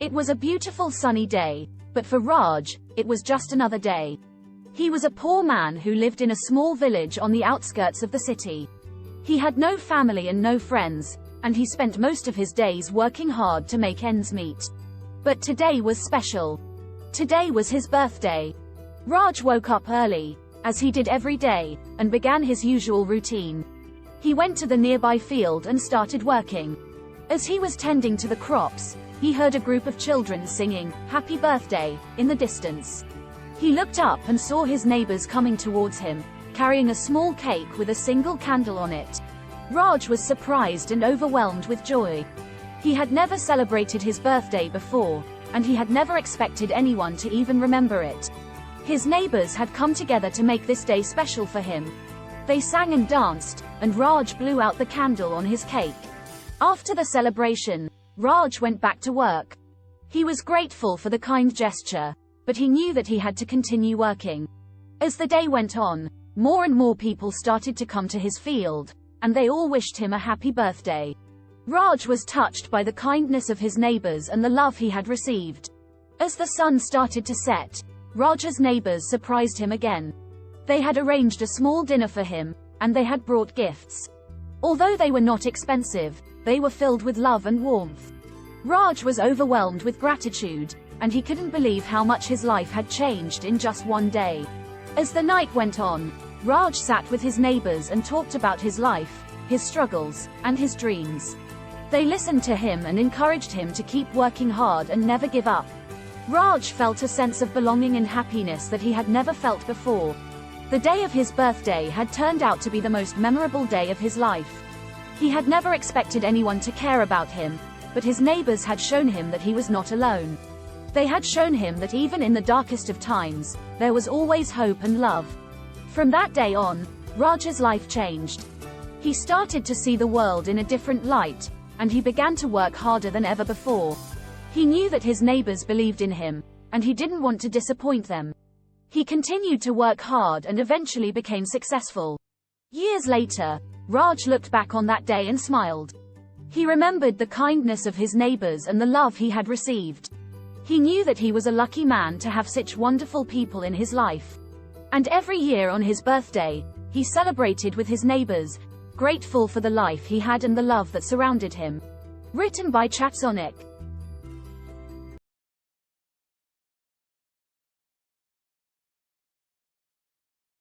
It was a beautiful sunny day, but for Raj, it was just another day. He was a poor man who lived in a small village on the outskirts of the city. He had no family and no friends, and he spent most of his days working hard to make ends meet. But today was special. Today was his birthday. Raj woke up early, as he did every day, and began his usual routine. He went to the nearby field and started working. As he was tending to the crops, he heard a group of children singing, "Happy Birthday," in the distance. He looked up and saw his neighbors coming towards him, carrying a small cake with a single candle on it. Raj was surprised and overwhelmed with joy. He had never celebrated his birthday before, and he had never expected anyone to even remember it. His neighbors had come together to make this day special for him. They sang and danced, and Raj blew out the candle on his cake. After the celebration, Raj went back to work. He was grateful for the kind gesture, but he knew that he had to continue working. As the day went on, more and more people started to come to his field, and they all wished him a happy birthday. Raj was touched by the kindness of his neighbors and the love he had received. As the sun started to set, Raj's neighbors surprised him again. They had arranged a small dinner for him, and they had brought gifts. Although they were not expensive, they were filled with love and warmth. Raj was overwhelmed with gratitude, and he couldn't believe how much his life had changed in just one day. As the night went on, Raj sat with his neighbors and talked about his life, his struggles, and his dreams. They listened to him and encouraged him to keep working hard and never give up. Raj felt a sense of belonging and happiness that he had never felt before. The day of his birthday had turned out to be the most memorable day of his life. He had never expected anyone to care about him, but his neighbors had shown him that he was not alone. They had shown him that even in the darkest of times, there was always hope and love. From that day on, Raj's life changed. He started to see the world in a different light, and he began to work harder than ever before. He knew that his neighbors believed in him, and he didn't want to disappoint them. He continued to work hard and eventually became successful. Years later, Raj looked back on that day and smiled. He remembered the kindness of his neighbors and the love he had received. He knew that he was a lucky man to have such wonderful people in his life. And every year on his birthday, he celebrated with his neighbors, grateful for the life he had and the love that surrounded him. Written by Chatsonic.